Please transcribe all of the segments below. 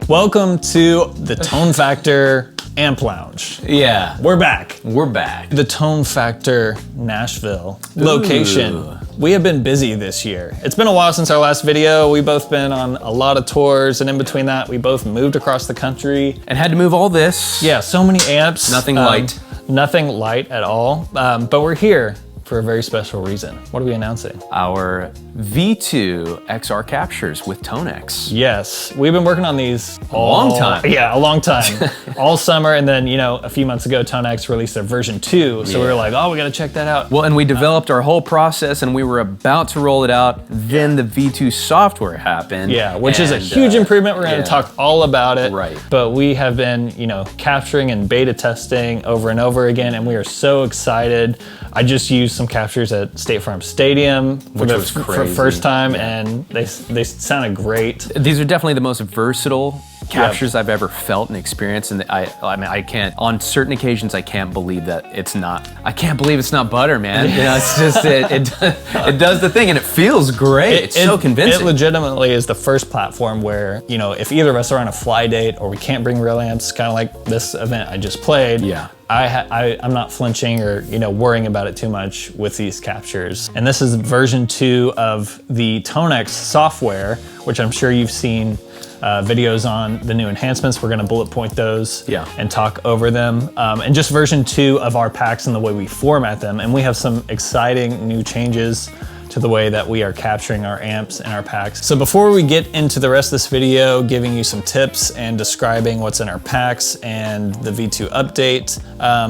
Welcome to the Tone Factor Amp Lounge. Yeah. We're back. We're back. The Tone Factor Nashville location. Ooh. We have been busy this year. It's been a while since our last video. We've both been on a lot of tours, and in between that, we both moved across the country. And had to move all this. Yeah, so many amps. Nothing light. Nothing light at all. But we're here for a very special reason. What are we announcing? Our V2 XR captures with Tonex. Yes, we've been working on these A long time. Yeah, a long time. All summer, and then, you know, a few months ago, Tonex released their version 2, so we were like, oh, we gotta check that out. Well, and we developed our whole process and we were about to roll it out. Then the V2 software happened. Yeah, which is a huge improvement. We're gonna talk all about it. Right. But we have been, you know, capturing and beta testing over and over again, and we are so excited. I just used some captures at State Farm Stadium Which was for crazy. first time, and they sounded great. These are definitely the most versatile captures I've ever felt and experienced, and I mean, I can't, on certain occasions, I can't believe that it's not, I can't believe it's not butter, man. You know, it's just, it does the thing, and it feels great. It's so convincing. It legitimately is the first platform where, you know, if either of us are on a fly date or we can't bring real amps, kind of like this event I just played, Yeah. I'm not flinching or, you know, worrying about it too much with these captures. And this is version 2 of the Tonex software, which I'm sure you've seen videos on the new enhancements. We're gonna bullet point those and talk over them. And just version 2 of our packs and the way we format them. And we have some exciting new changes to the way that we are capturing our amps and our packs. So before we get into the rest of this video, giving you some tips and describing what's in our packs and the V2 update,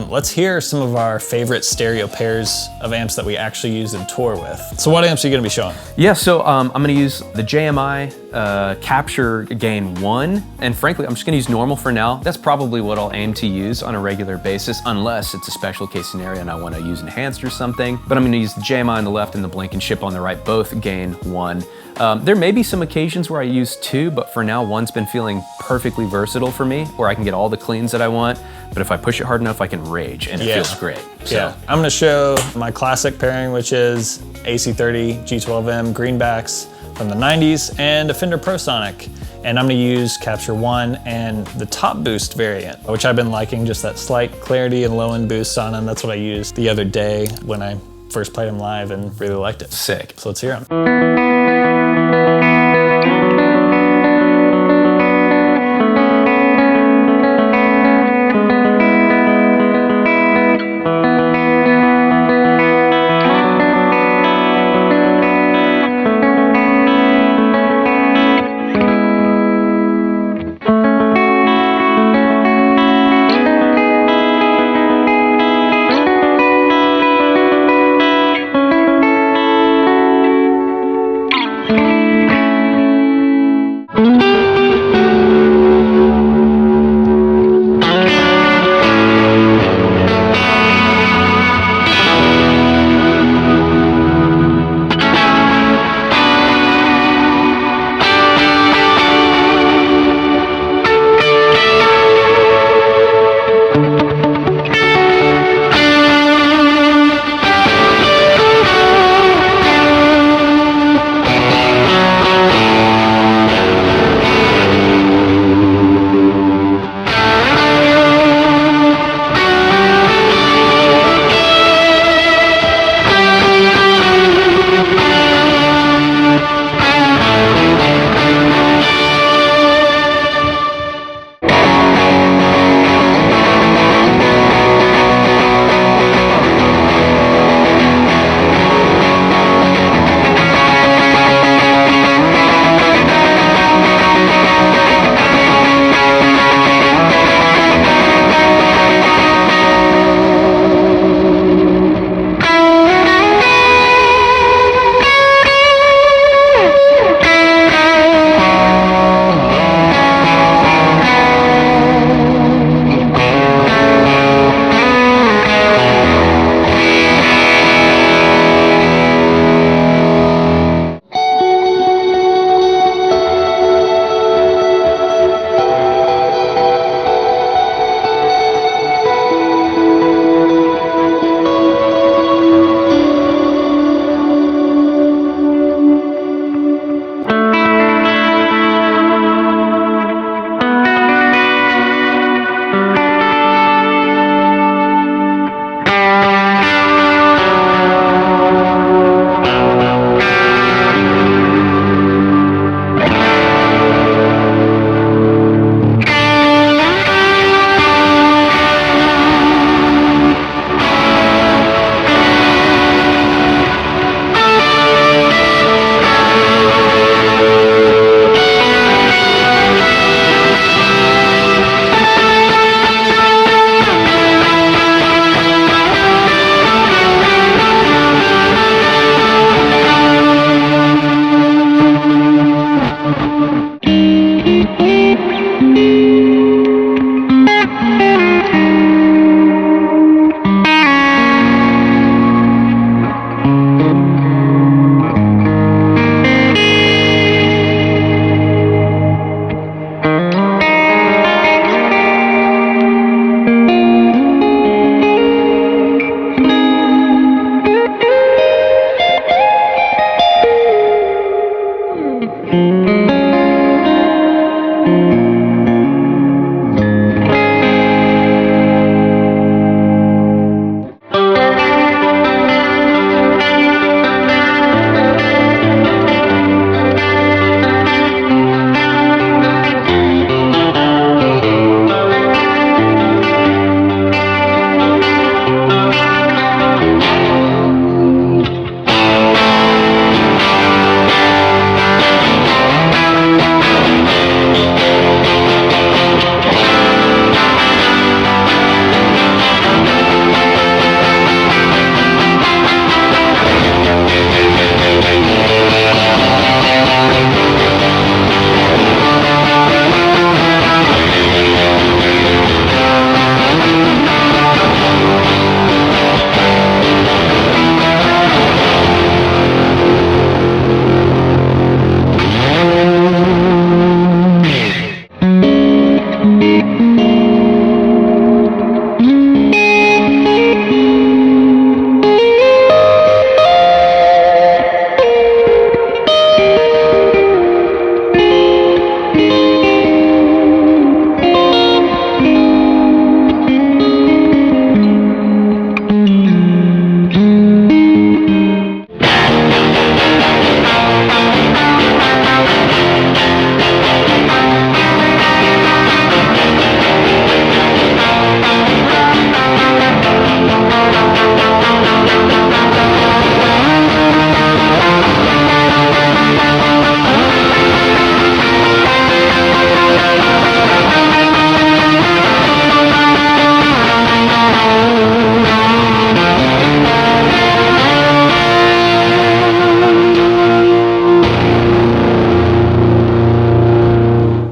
let's hear some of our favorite stereo pairs of amps that we actually use and tour with. So what amps are you gonna be showing? Yeah, so I'm gonna use the JMI Capture Gain 1, and frankly, I'm just gonna use normal for now. That's probably what I'll aim to use on a regular basis, unless it's a special case scenario and I wanna use enhanced or something. But I'm gonna use the JMI on the left and the Blink and Chip on the right, both Gain 1. There may be some occasions where I use 2, but for now, 1's been feeling perfectly versatile for me, where I can get all the cleans that I want, but if I push it hard enough, I can rage, and it feels great. So. I'm gonna show my classic pairing, which is AC30 G12M greenbacks from the 90s and a Fender Prosonic. And I'm gonna use Capture 1 and the Top Boost variant, which I've been liking, just that slight clarity and low end boost on them. That's what I used the other day when I first played them live and really liked it. Sick. So let's hear them.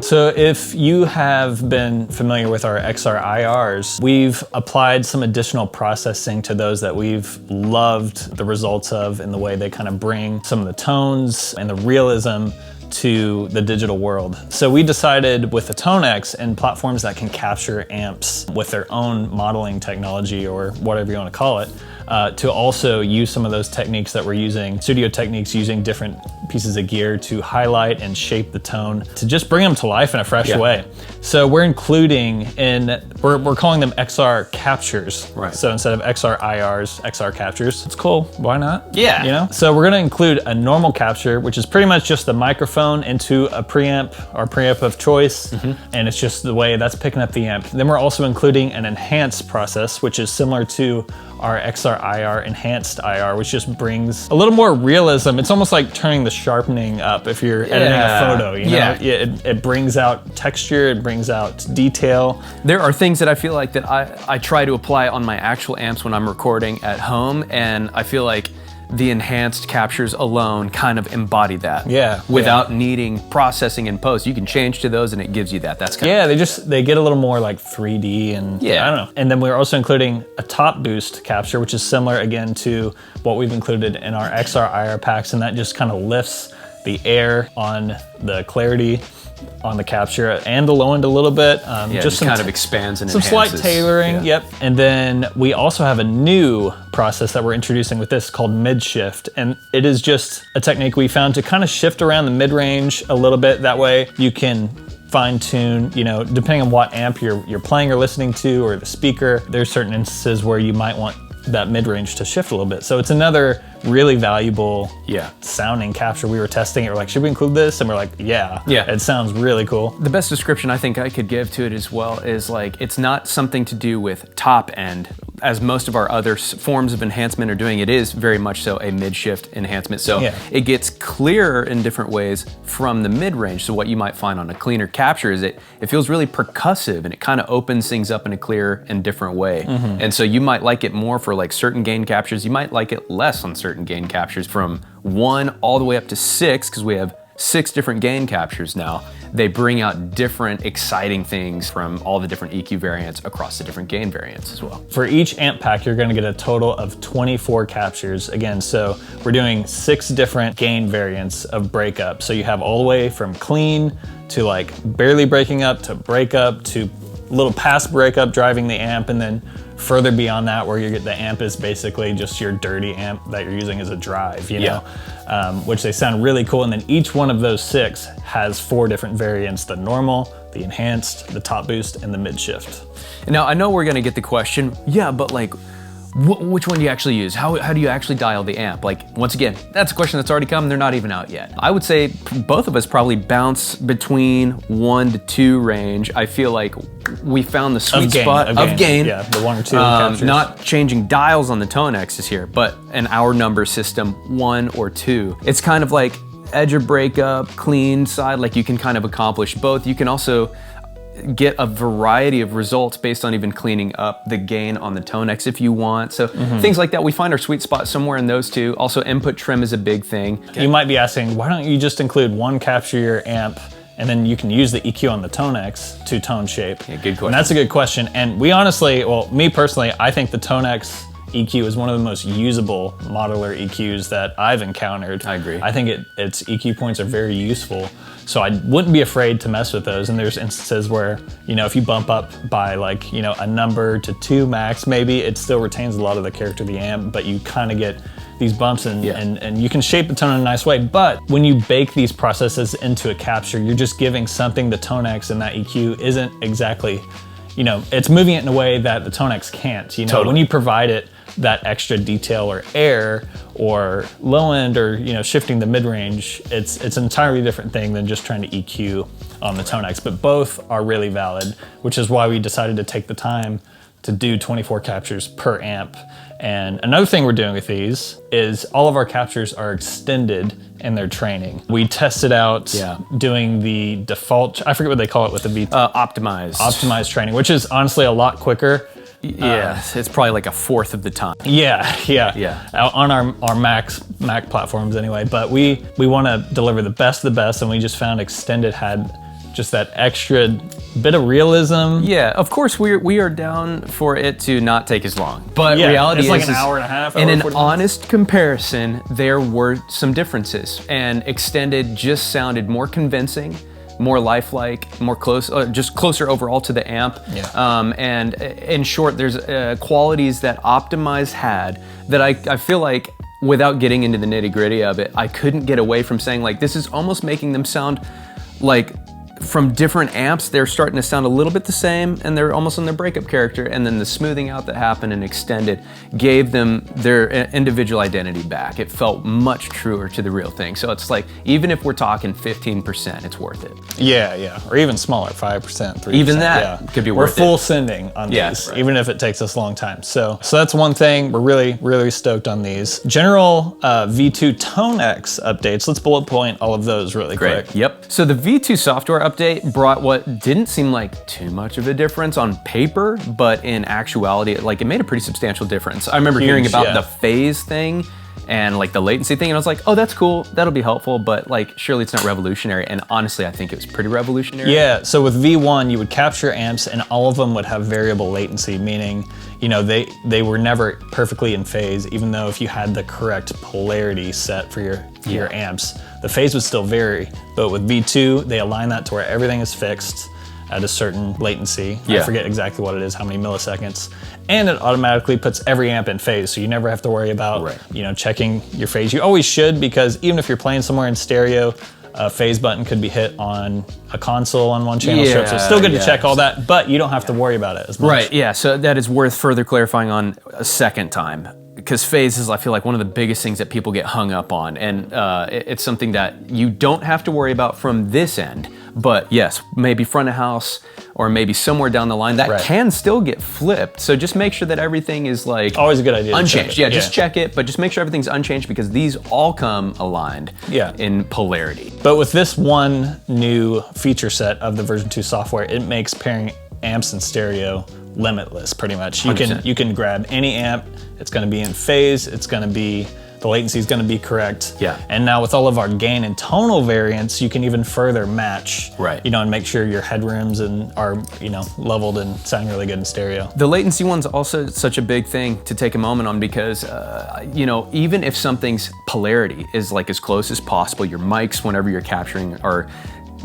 So if you have been familiar with our XR IRs, we've applied some additional processing to those that we've loved the results of in the way they kind of bring some of the tones and the realism to the digital world. So we decided with the Tonex and platforms that can capture amps with their own modeling technology or whatever you want to call it, to also use some of those techniques that we're using, studio techniques, using different pieces of gear to highlight and shape the tone, to just bring them to life in a fresh way. So we're including we're calling them XR captures. Right. So instead of XR IRs, XR captures. It's cool, why not? Yeah. You know? So we're gonna include a normal capture, which is pretty much just the microphone into a preamp, our preamp of choice, and it's just the way that's picking up the amp. Then we're also including an enhanced process, which is similar to our XR IR enhanced IR, which just brings a little more realism. It's almost like turning the sharpening up if you're editing a photo, you know? It brings out texture, it brings out detail. There are things that I feel like that I try to apply on my actual amps when I'm recording at home, and I feel like the enhanced captures alone kind of embody that. Without needing processing in post. You can change to those and it gives you that. That's kind of... they get a little more like 3D and I don't know. And then we're also including a top boost capture, which is similar again to what we've included in our XR IR packs, and that just kind of lifts the air on the clarity on the capture and the low end a little bit. Just kind of expands and some enhances. slight tailoring. Yep. And then we also have a new process that we're introducing with this called mid shift, and it is just a technique we found to kind of shift around the mid range a little bit. That way you can fine tune, you know, depending on what amp you're playing or listening to, or the speaker. There's certain instances where you might want that mid-range to shift a little bit. So it's another really valuable sounding capture. We were testing it, we're like, should we include this? And we're like, yeah, it sounds really cool. The best description I think I could give to it as well is like, it's not something to do with top end, as most of our other forms of enhancement are doing. It is very much so a mid-shift enhancement. So it gets clearer in different ways from the mid-range. So what you might find on a cleaner capture is it feels really percussive, and it kind of opens things up in a clearer and different way. And so you might like it more for like certain gain captures. You might like it less on certain gain captures, from 1 all the way up to 6, because we have 6 different gain captures now. They bring out different exciting things from all the different EQ variants across the different gain variants as well. For each amp pack, you're gonna get a total of 24 captures. Again, so we're doing 6 different gain variants of breakup. So you have all the way from clean to like barely breaking up to breakup to little past breakup driving the amp, and then further beyond that where the amp is basically just your dirty amp that you're using as a drive, you know? Which they sound really cool. And then each one of those 6 has 4 different variants: the normal, the enhanced, the top boost, and the mid shift. Now I know we're gonna get the question, yeah, but like, which one do you actually use? How do you actually dial the amp? Like, once again, that's a question that's already come. They're not even out yet. I would say both of us probably bounce between 1 to 2 range. I feel like we found the sweet spot of gain. Yeah, the 1 or 2 captures. Not changing dials on the Tonex is here, but an hour number system, 1 or 2. It's kind of like edge of breakup, clean side, like you can kind of accomplish both. You can also get a variety of results based on even cleaning up the gain on the Tonex if you want. So things like that, we find our sweet spot somewhere in those 2. Also, input trim is a big thing. You might be asking, why don't you just include 1 capture your amp, and then you can use the EQ on the Tonex to tone shape? Yeah, good question. And that's a good question. And we honestly, well, me personally, I think the Tonex EQ is one of the most usable modular EQs that I've encountered. I agree. I think its EQ points are very useful. So I wouldn't be afraid to mess with those. And there's instances where, you know, if you bump up by like, you know, a number to 2 max, maybe it still retains a lot of the character of the amp, but you kind of get these bumps and you can shape the tone in a nice way. But when you bake these processes into a capture, you're just giving something the Tonex and that EQ isn't exactly, you know, it's moving it in a way that the Tonex can't, you know. When you provide it that extra detail or air or low end, or, you know, shifting the mid-range, it's an entirely different thing than just trying to EQ on the Tonex. But both are really valid, which is why we decided to take the time to do 24 captures per amp. And another thing we're doing with these is all of our captures are extended in their training. We tested out doing the default, I forget what they call it with the V. Optimized training, which is honestly a lot quicker. Yeah, it's probably like 1/4 of the time. On our Mac platforms anyway. But we want to deliver the best of the best, and we just found extended had just that extra bit of realism. Yeah, of course we are down for it to not take as long. But Yeah, reality it's like is an hour and a half. in hour an 40 minutes. honest comparison, there were some differences, and extended just sounded more convincing, more lifelike, more close, just closer overall to the amp. Yeah. And in short, there's qualities that Optimize had that I feel like, without getting into the nitty gritty of it, I couldn't get away from saying, like, this is almost making them sound like, from different amps, they're starting to sound a little bit the same, and they're almost on their breakup character, and then the smoothing out that happened and extended gave them their individual identity back. It felt much truer to the real thing. So it's like, even if we're talking 15%, it's worth it. Yeah, or even smaller, 5%, 3%. Even that could be worth it. We're full sending on these, right. even if it takes us a long time. So that's one thing. We're really stoked on these. General V2 Tonex updates. Let's bullet point all of those really quick. Yep. So the V2 software update brought what didn't seem like too much of a difference on paper, but in actuality, like, it made a pretty substantial difference. I remember hearing about the phase thing and like the latency thing, and I was like, oh, that's cool, that'll be helpful, but like, surely it's not revolutionary. And honestly, I think it was pretty revolutionary. Yeah, so with V1, you would capture amps and all of them would have variable latency, meaning, you know, they were never perfectly in phase, even though if you had the correct polarity set for your amps, the phase would still vary. But with V2, they align that to where everything is fixed at a certain latency. I forget exactly what it is, how many milliseconds. And it automatically puts every amp in phase, so you never have to worry about you know, checking your phase. You always should, because even if you're playing somewhere in stereo, a phase button could be hit on a console on one channel strip, so it's still good to check all that, but you don't have to worry about it as much. Right, yeah, so that is worth further clarifying on a second time. Because phase is, I feel like, one of the biggest things that people get hung up on, and it's something that you don't have to worry about from this end. But yes, maybe front of house or maybe somewhere down the line, that can still get flipped. So just make sure that everything is like always a good idea. Unchanged. Yeah, just check it, but just make sure everything's unchanged, because these all come aligned in polarity. But with this one new feature set of the version 2 software, it makes pairing amps and stereo limitless, pretty much. You can grab any amp, it's gonna be in phase, the latency is gonna be correct. Yeah. And now with all of our gain and tonal variants, you can even further match, you know, and make sure your headrooms are, you know, leveled and sounding really good in stereo. The latency one's also such a big thing to take a moment on, because, you know, even if something's polarity is like as close as possible, your mics, whenever you're capturing, are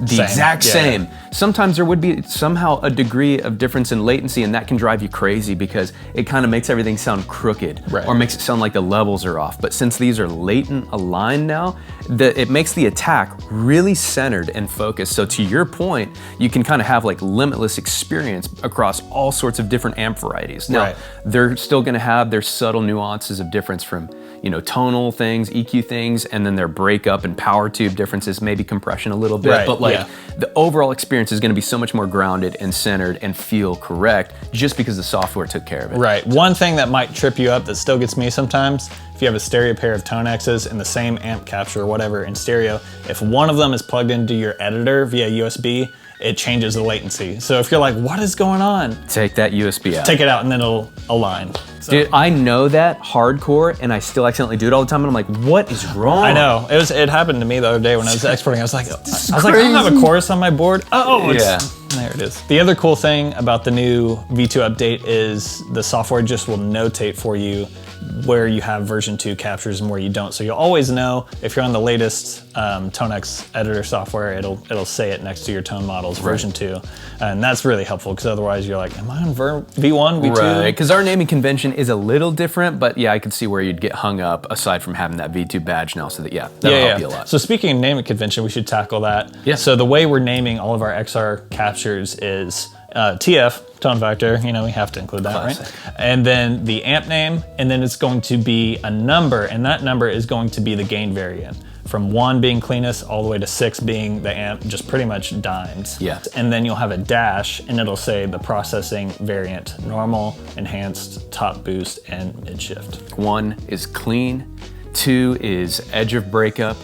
the exact same. Sometimes there would be somehow a degree of difference in latency, and that can drive you crazy because it kind of makes everything sound crooked or makes it sound like the levels are off. But since these are latent aligned now, it makes the attack really centered and focused. So to your point, you can kind of have like limitless experience across all sorts of different amp varieties. Now, they're still gonna have their subtle nuances of difference from, you know, tonal things, EQ things, and then their breakup and power tube differences, maybe compression a little bit, but like the overall experience is gonna be so much more grounded and centered and feel correct, just because the software took care of it. Right, one thing that might trip you up that still gets me sometimes, if you have a stereo pair of Tonexes and the same amp capture or whatever in stereo, if one of them is plugged into your editor via USB, it changes the latency. So if you're like, what is going on? Take that USB out. Take it out and then it'll align. So. Dude, I know that hardcore, and I still accidentally do it all the time, and I'm like, what is wrong? I know, it happened to me the other day when I was exporting. I was like, I don't have a chorus on my board. Oh, there it is. The other cool thing about the new V2 update is the software just will notate for you where you have version 2 captures and where you don't. So you'll always know if you're on the latest Tonex editor software, it'll say it next to your tone models, version 2. And that's really helpful, because otherwise you're like, am I on V1, V2? Right, because our naming convention is a little different, but yeah, I could see where you'd get hung up aside from having that V2 badge now, so that, that'll help you a lot. So speaking of naming convention, we should tackle that. Yeah. So the way we're naming all of our XR captures is TF, tone factor, you know, we have to include that, right? And then the amp name, and then it's going to be a number, and that number is going to be the gain variant. From 1 being cleanest all the way to 6 being the amp, just pretty much dimes. Yeah. And then you'll have a dash, and it'll say the processing variant: normal, enhanced, top boost, and mid shift. 1 is clean, 2 is edge of breakup,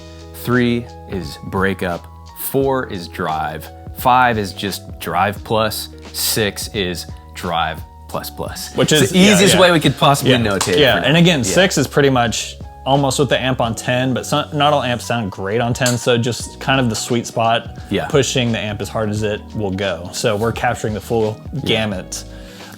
3 is breakup, 4 is drive, 5 is just drive plus, 6 is drive plus plus. Which is the easiest way we could possibly notate it. Yeah, and again, 6 is pretty much almost with the amp on 10, but not all amps sound great on 10, so just kind of the sweet spot, pushing the amp as hard as it will go. So we're capturing the full gamut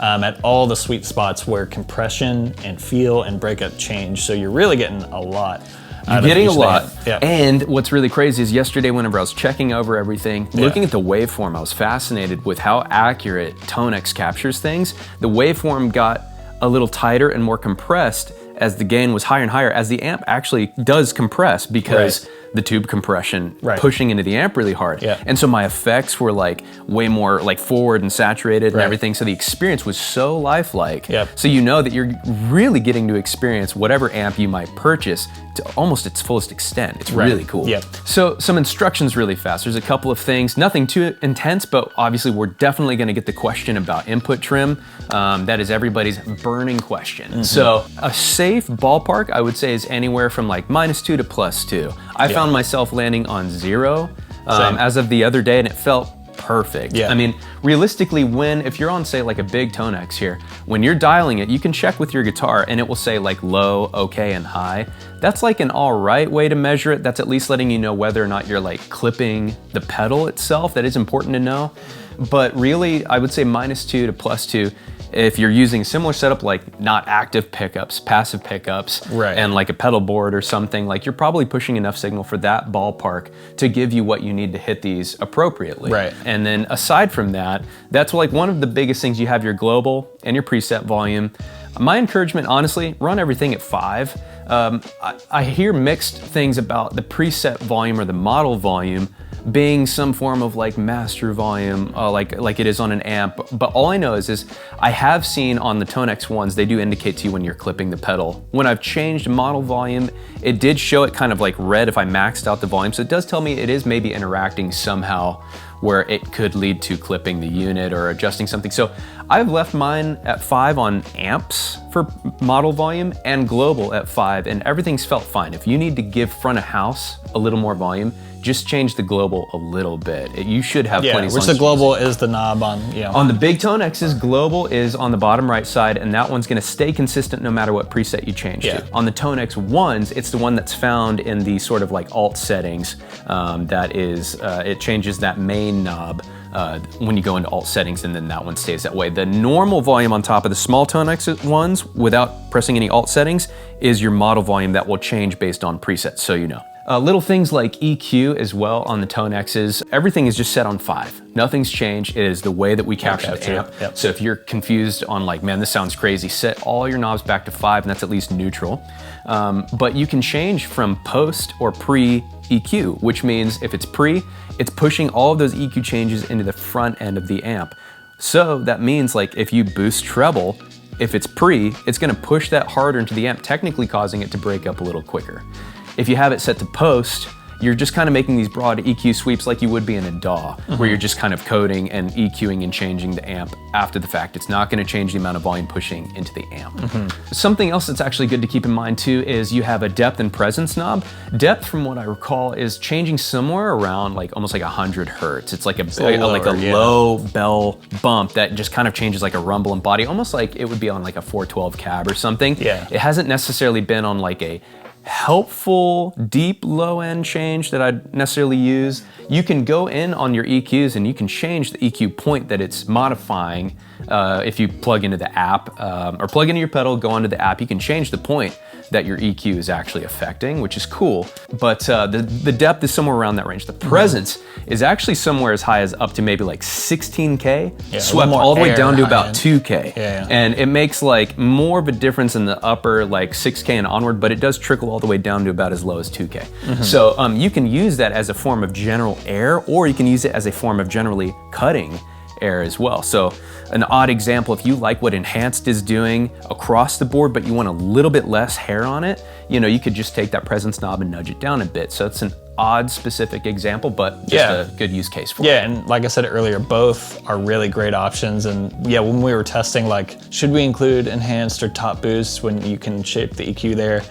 at all the sweet spots where compression and feel and breakup change. So you're really getting a lot. You're getting a lot. Yeah. And what's really crazy is yesterday whenever I was checking over everything, looking at the waveform, I was fascinated with how accurate Tonex captures things. The waveform got a little tighter and more compressed as the gain was higher and higher, as the amp actually does compress because the tube compression pushing into the amp really hard. And so my effects were like way more like forward and saturated and everything. So the experience was so lifelike. So you know that you're really getting to experience whatever amp you might purchase to almost its fullest extent. It's really cool. So some instructions really fast. There's a couple of things, nothing too intense, but obviously we're definitely gonna get the question about input trim. That is everybody's burning question. So a safe ballpark, I would say, is anywhere from like -2 to +2. I found myself landing on 0 as of the other day, and it felt perfect. I mean, realistically, if you're on, say, like a big Tonex here, when you're dialing it, you can check with your guitar and it will say like low, okay, and high. That's like an all right way to measure it. That's at least letting you know whether or not you're like clipping the pedal itself. That is important to know. But really, I would say -2 to +2. If you're using a similar setup, like not active pickups, passive pickups, and like a pedal board or something, like you're probably pushing enough signal for that ballpark to give you what you need to hit these appropriately. And then aside from that, that's like one of the biggest things. You have your global and your preset volume. My encouragement, honestly, run everything at 5. I hear mixed things about the preset volume or the model volume being some form of like master volume, like it is on an amp. But all I know is I have seen on the Tonex ones, they do indicate to you when you're clipping the pedal. When I've changed model volume, it did show it kind of like red if I maxed out the volume. So it does tell me it is maybe interacting somehow where it could lead to clipping the unit or adjusting something. So I've left mine at 5 on amps for model volume and global at 5, and everything's felt fine. If you need to give front of house a little more volume, just change the global a little bit. You should have plenty of which the global is the knob on, On the big Tonex's, global is on the bottom right side, and that one's gonna stay consistent no matter what preset you change to. On the Tonex ones, it's the one that's found in the sort of like alt settings. That is, it changes that main knob when you go into alt settings, and then that one stays that way. The normal volume on top of the small Tonex ones, without pressing any alt settings, is your model volume that will change based on presets, so you know. Little things like EQ as well on the Tonex's, everything is just set on 5. Nothing's changed. It is the way that we capture the amp. So if you're confused on like, man, this sounds crazy, set all your knobs back to 5, and that's at least neutral. But you can change from post or pre EQ, which means if it's pre, it's pushing all of those EQ changes into the front end of the amp. So that means like if you boost treble, if it's pre, it's gonna push that harder into the amp, technically causing it to break up a little quicker. If you have it set to post, you're just kind of making these broad EQ sweeps like you would be in a DAW, where you're just kind of coding and EQing and changing the amp after the fact. It's not gonna change the amount of volume pushing into the amp. Something else that's actually good to keep in mind too is you have a depth and presence knob. Depth, from what I recall, is changing somewhere around like almost like 100 hertz. It's like a low bell bump that just kind of changes like a rumble and body, almost like it would be on like a 412 cab or something. It hasn't necessarily been on like a helpful deep low end change that I'd necessarily use. You can go in on your EQs and you can change the EQ point that it's modifying. If you plug into the app or plug into your pedal, go onto the app, you can change the point that your EQ is actually affecting, which is cool. But the depth is somewhere around that range. The presence is actually somewhere as high as up to maybe like 16K, swept all the way down to about 2K. And it makes like more of a difference in the upper like 6K and onward, but it does trickle all the way down to about as low as 2K. So you can use that as a form of general air, or you can use it as a form of generally cutting air as well. So an odd example, if you like what Enhanced is doing across the board, but you want a little bit less hair on it, you could just take that presence knob and nudge it down a bit. So it's an odd specific example, but just a good use case for it. And like I said earlier, both are really great options. And when we were testing, like, should we include Enhanced or Top Boost when you can shape the EQ there?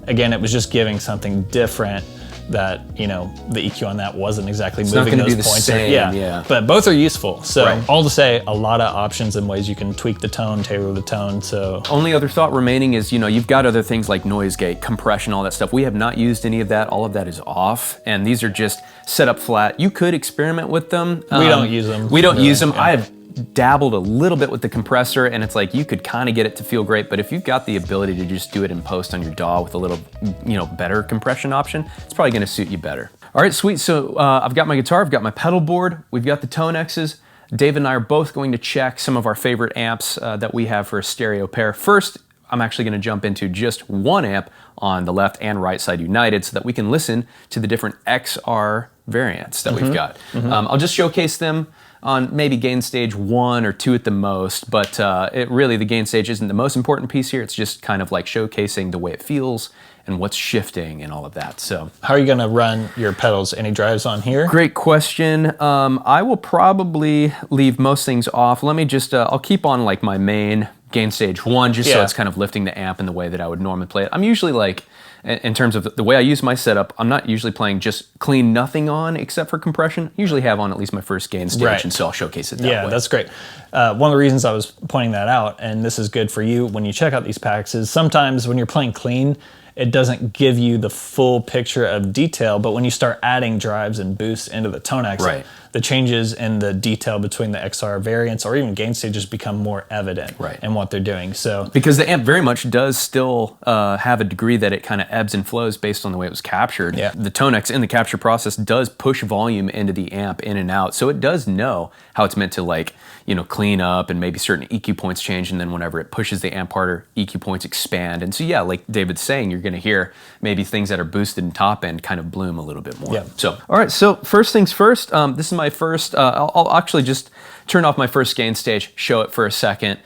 Again, it was just giving something different that, you know, the EQ on that wasn't exactly not moving gonna those be the points. same, Yeah. yeah. But both are useful. So Right. all to say, a lot of options and ways you can tweak the tone, tailor the tone. So Only other thought remaining is, you know, you've got other things like noise gate, compression, all that stuff. We have not used any of that. All of that is off, and these are just set up flat. You could experiment with them. we don't use them. We don't really. use them. Yeah. I've dabbled a little bit with the compressor, and it's like you could kind of get it to feel great, but if you've got the ability to just do it in post on your DAW with a little, you know, better compression option, it's probably gonna suit you better. All right, sweet. So I've got my guitar, I've got my pedal board, we've got the Tonexes. Dave and I are both going to check some of our favorite amps that we have for a stereo pair. First, I'm actually gonna jump into just one amp on the left and right side united so that we can listen to the different XR variants that we've got. I'll just showcase them on maybe gain stage 1 or 2 at the most, but it really, the gain stage isn't the most important piece here. It's just kind of like showcasing the way it feels and what's shifting and all of that. So How are you gonna run your pedals? Any drives on here? great question. I will probably leave most things off. Let me just, I'll keep on like my main gain stage 1 just so Yeah. it's kind of lifting the amp in the way that I would normally play it. I'm usually like, in terms of the way I use my setup, I'm not usually playing just clean nothing on except for compression. I usually have on at least my first gain stage, Right. and so I'll showcase it that Yeah, way. that's great. One of the reasons I was pointing that out, and this is good for you when you check out these packs, is sometimes when you're playing clean, it doesn't give you the full picture of detail, but when you start adding drives and boosts into the Tonex, Right. the changes in the detail between the XR variants or even gain stages become more evident Right. in what they're doing. So Because the amp very much does still have a degree that it kind of ebbs and flows based on the way it was captured. Yeah. The Tonex in the capture process does push volume into the amp in and out, so it does know how it's meant to, like, you know, clean up and maybe certain EQ points change, and then whenever it pushes the amp harder, EQ points expand. And so yeah, like David's saying, you're gonna hear maybe things that are boosted in top end kind of bloom a little bit more. Yeah. So, all right, so first things first, this is my first, I'll actually just turn off my first gain stage, show it for a second,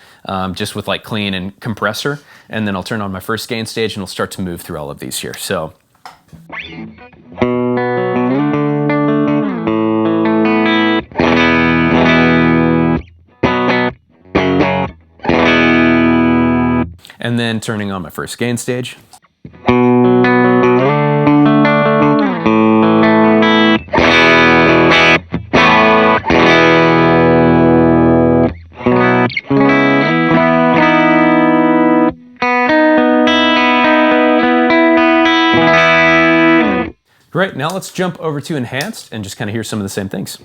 just with like clean and compressor, and then I'll turn on my first gain stage and we'll start to move through all of these here. So. And then turning on my first gain stage. Great, now let's jump over to enhanced and just kind of hear some of the same things.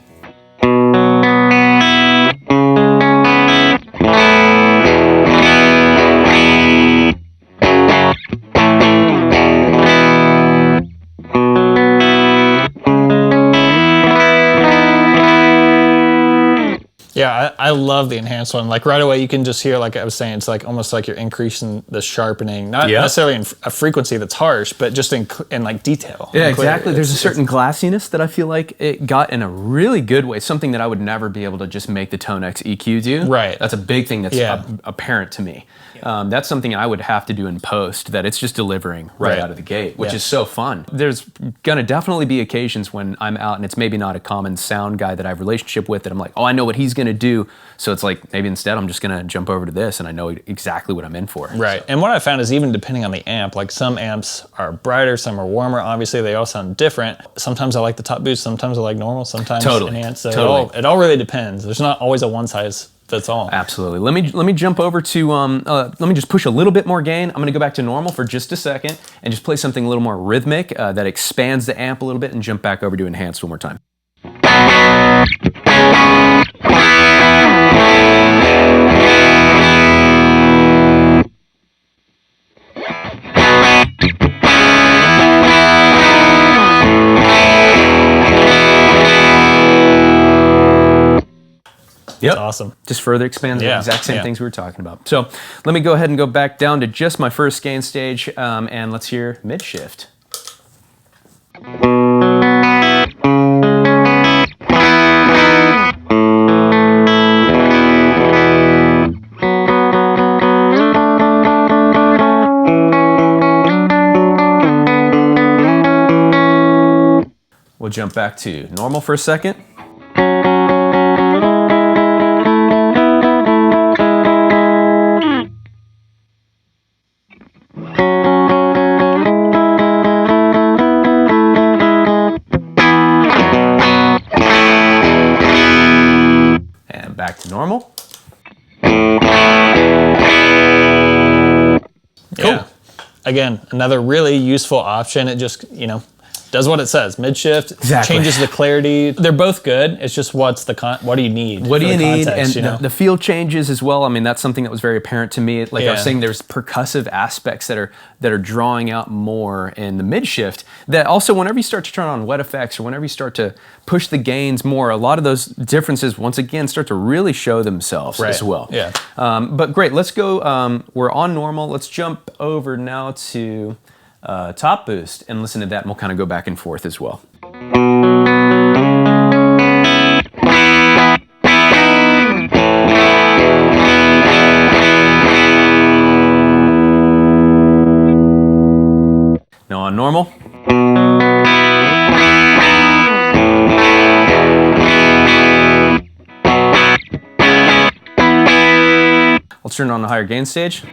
yeah, I love the enhanced one. Like right away, you can just hear, like I was saying, it's like almost like you're increasing the sharpening, not Yeah. necessarily in a frequency that's harsh, but just in like detail. Yeah, and clarity. exactly. There's a It's- certain glassiness that I feel like it got in a really good way, something that I would never be able to just make the Tonex EQ do. Right. That's a big thing that's Yeah. apparent to me. That's something I would have to do in post, that it's just delivering right Right. out of the gate, which Yeah. is so fun. There's gonna definitely be occasions when I'm out and it's maybe not a common sound guy that I have a relationship with, that I'm like, oh, I know what he's gonna do. So it's like, maybe instead I'm just gonna jump over to this and I know exactly what I'm in for. Right. And what I found is even depending on the amp, like some amps are brighter, some are warmer. Obviously, they all sound different. Sometimes I like the top boost, sometimes I like normal, sometimes Totally. enhanced. So Totally. it all really depends. There's not always a one size fits all. Absolutely. Let me jump over to, let me just push a little bit more gain. I'm gonna go back to normal for just a second and just play something a little more rhythmic that expands the amp a little bit, and jump back over to enhanced one more time. Yep. Awesome. Just further expands the Yeah, exact same yeah. things we were talking about. So let me go ahead and go back down to just my first gain stage, and let's hear mid shift. We'll jump back to normal for a second. back to normal. Cool. Yeah. Again, another really useful option. It just, you know, does what it says. Mid shift, Exactly. changes the clarity. They're both good. It's just what do you need? What do you need? Context, And the feel changes as well. I mean, that's something that was very apparent to me. Like I was saying, there's percussive aspects that are drawing out more in the mid shift. That also, whenever you start to turn on wet effects or whenever you start to push the gains more, a lot of those differences once again start to really show themselves as well. Yeah. But great. Let's go. We're on normal. Let's jump over now to top boost and listen to that, and we'll kind of go back and forth as well. Now on normal. Let's turn on the higher gain stage.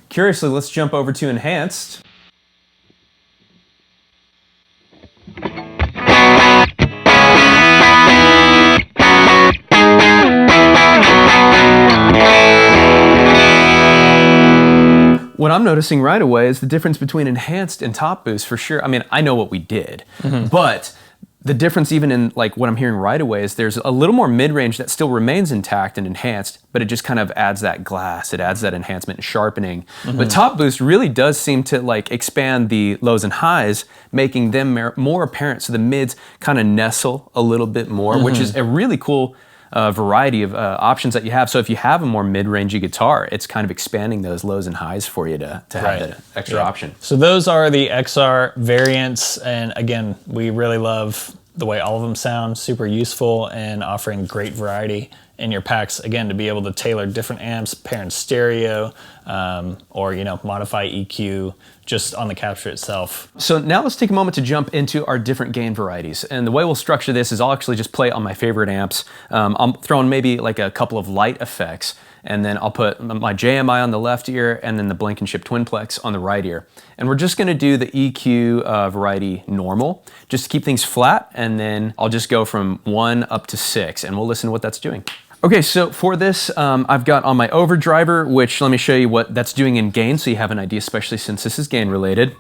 Curiously, let's jump over to enhanced. What I'm noticing right away is the difference between enhanced and top boost for sure. I mean, I know what we did, but the difference even in like what I'm hearing right away is there's a little more mid-range that still remains intact and enhanced, but it just kind of adds that glass, it adds that enhancement and sharpening. But top boost really does seem to like expand the lows and highs, making them more apparent. So the mids kind of nestle a little bit more, which is a really cool variety of options that you have. So if you have a more mid-rangey guitar, it's kind of expanding those lows and highs for you to have that extra option. So those are the XR variants, and again, we really love the way all of them sound, super useful and offering great variety in your packs. Again, to be able to tailor different amps, pair in stereo, or modify EQ just on the capture itself. So now let's take a moment to jump into our different gain varieties. And the way we'll structure this is I'll actually just play on my favorite amps. I'll throw in maybe like a couple of light effects, and then I'll put my JMI on the left ear and then the Blankenship TwinPlex on the right ear. And we're just gonna do the EQ variety normal, just to keep things flat, and then I'll just go from 1 up to 6, and we'll listen to what that's doing. Okay, so for this, I've got on my overdriver, which let me show you what that's doing in gain so you have an idea, especially since this is gain related.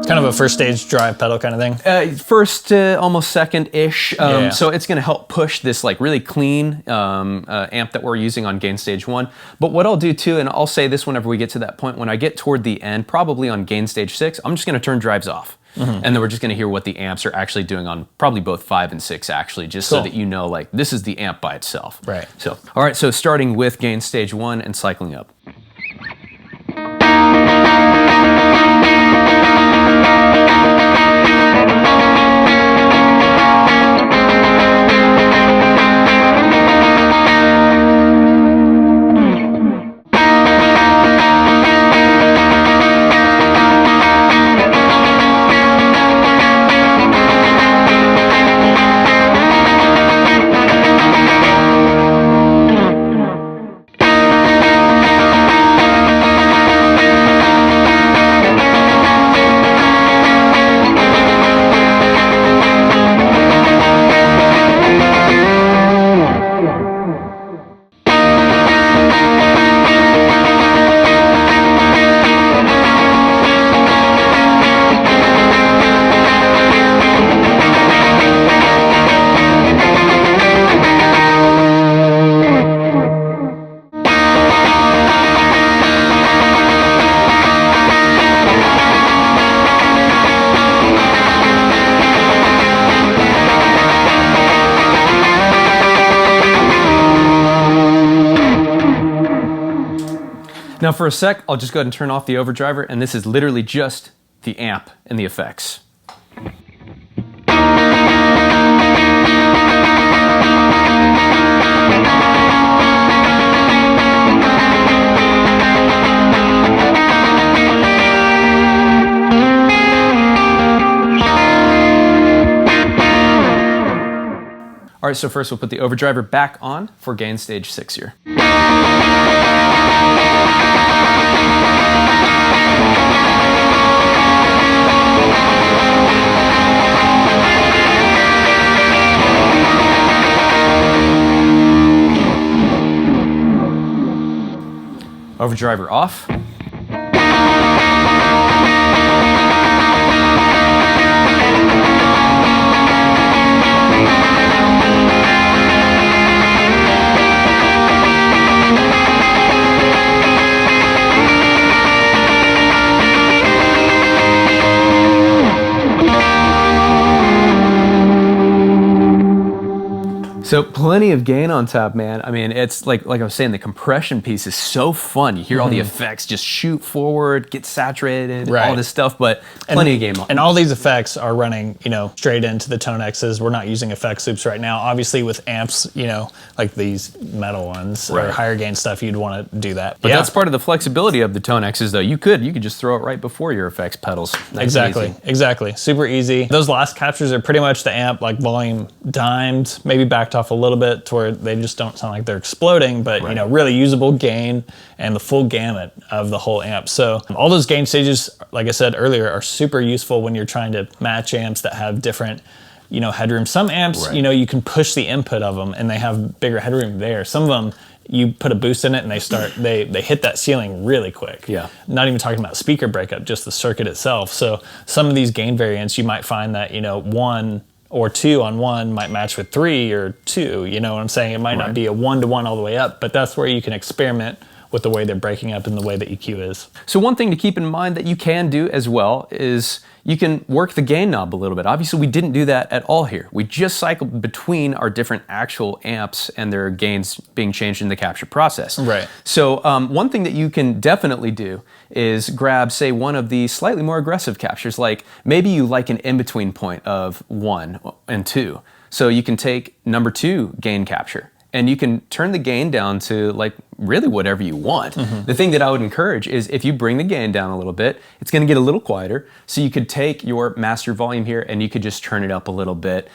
Kind of a first stage drive pedal kind of thing? First, almost second-ish. So it's gonna help push this like really clean amp that we're using on gain stage 1. But what I'll do too, and I'll say this whenever we get to that point, when I get toward the end, probably on gain stage 6, I'm just gonna turn drives off. And then we're just gonna hear what the amps are actually doing on probably both 5 and 6 actually, just so that you know like this is the amp by itself. Right. So, all right, so starting with gain stage 1 and cycling up. Now for a sec, I'll just go ahead and turn off the overdriver, and this is literally just the amp and the effects. All right, so first we'll put the overdriver back on for gain stage 6 here. Overdriver off. So plenty of gain on top, man. I mean, it's like I was saying, the compression piece is so fun. You hear all the effects just shoot forward, get saturated, all this stuff, but plenty of gain on. And all these effects are running, you know, straight into the Tonexes. We're not using effects loops right now. Obviously with amps, you know, like these metal ones or higher gain stuff, you'd want to do that. But that's part of the flexibility of the Tonexes though. You could just throw it right before your effects pedals. Exactly. Super easy. Those last captures are pretty much the amp like volume dimed, maybe backed off a little bit to where they just don't sound like they're exploding, but you know, really usable gain and the full gamut of the whole amp. So all those gain stages, like I said earlier, are super useful when you're trying to match amps that have different, you know, headroom. Some amps, you know, you can push the input of them and they have bigger headroom there. Some of them, you put a boost in it and they hit that ceiling really quick. Yeah. Not even talking about speaker breakup, just the circuit itself. So some of these gain variants, you might find that, you know, 1 or 2 on 1 might match with 3 or 2, you know what I'm saying? It might not be a 1-to-1 all the way up, but that's where you can experiment with the way they're breaking up and the way the EQ is. So one thing to keep in mind that you can do as well is you can work the gain knob a little bit. Obviously we didn't do that at all here. We just cycled between our different actual amps and their gains being changed in the capture process. Right. So one thing that you can definitely do is grab, say, one of the slightly more aggressive captures, like maybe you like an in-between point of 1 and 2. So you can take number 2 gain capture and you can turn the gain down to like really whatever you want. The thing that I would encourage is if you bring the gain down a little bit, it's gonna get a little quieter. So you could take your master volume here and you could just turn it up a little bit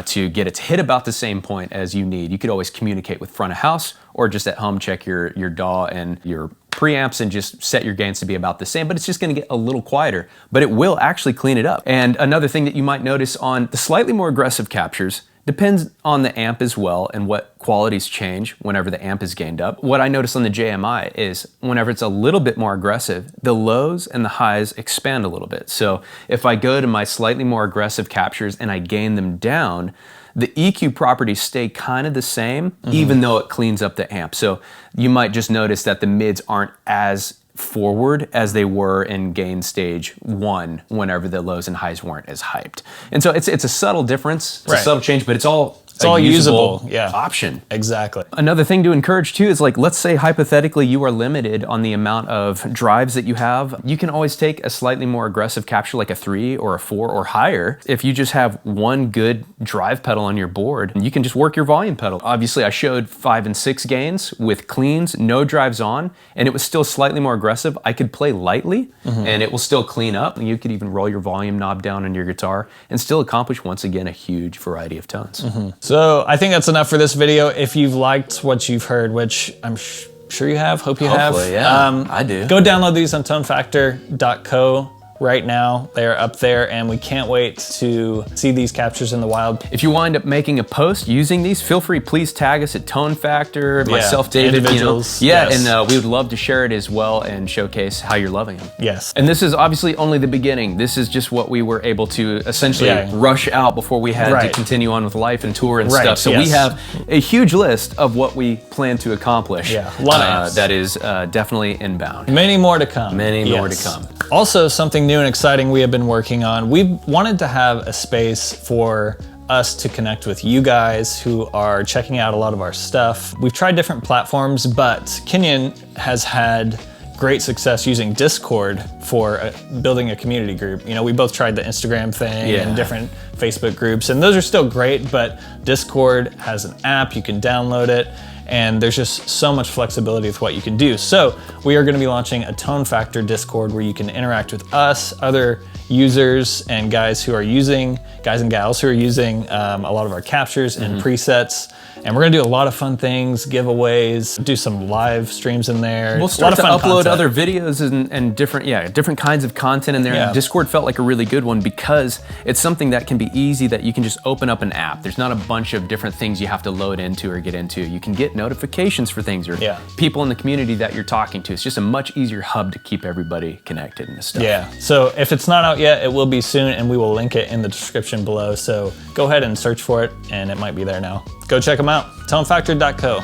to get it to hit about the same point as you need. You could always communicate with front of house or just at home check your DAW and your preamps and just set your gains to be about the same, but it's just gonna get a little quieter, but it will actually clean it up. And another thing that you might notice on the slightly more aggressive captures, depends on the amp as well and what qualities change whenever the amp is gained up. What I notice on the JMI is whenever it's a little bit more aggressive, the lows and the highs expand a little bit. So if I go to my slightly more aggressive captures and I gain them down, the EQ properties stay kind of the same, even though it cleans up the amp. So you might just notice that the mids aren't as forward as they were in gain stage 1 whenever the lows and highs weren't as hyped. And so it's a subtle difference, it's a subtle change, but it's all usable option. Exactly. Another thing to encourage too is like, let's say hypothetically you are limited on the amount of drives that you have. You can always take a slightly more aggressive capture like a 3 or a 4 or higher. If you just have one good drive pedal on your board, you can just work your volume pedal. Obviously I showed 5 and 6 gains with cleans, no drives on, and it was still slightly more aggressive. I could play lightly and it will still clean up. You could even roll your volume knob down on your guitar and still accomplish once again a huge variety of tones. So I think that's enough for this video. If you've liked what you've heard, which I'm sure you have, hope you have. Yeah, I do. Go download these on tonefactor.co right now. They're up there and we can't wait to see these captures in the wild. If you wind up making a post using these, feel free, please tag us at Tone Factor, myself, David, individuals. And we would love to share it as well and showcase how you're loving them. Yes. And this is obviously only the beginning. This is just what we were able to essentially rush out before we had to continue on with life and tour and stuff. So we have a huge list of what we plan to accomplish. Yeah, a lot of that is definitely inbound. Many more to come. Many more to come. Also, something new and exciting we have been working on. We wanted to have a space for us to connect with you guys who are checking out a lot of our stuff. We've tried different platforms, but Kenyon has had great success using Discord for building a community group. You know, we both tried the Instagram thing and different Facebook groups, and those are still great, but Discord has an app, you can download it, and there's just so much flexibility with what you can do. So we are gonna be launching a Tone Factor Discord where you can interact with us, other users and guys and gals who are using a lot of our captures and presets. And we're gonna do a lot of fun things, giveaways, do some live streams in there. We'll start to upload content. other videos and different kinds of content in there. Yeah. And Discord felt like a really good one because it's something that can be easy, that you can just open up an app. There's not a bunch of different things you have to load into or get into. You can get notifications for things or people in the community that you're talking to. It's just a much easier hub to keep everybody connected and stuff. Yeah, so if it's not out yet, it will be soon, and we will link it in the description below. So go ahead and search for it, and it might be there now. Go check them out, tonefactor.co.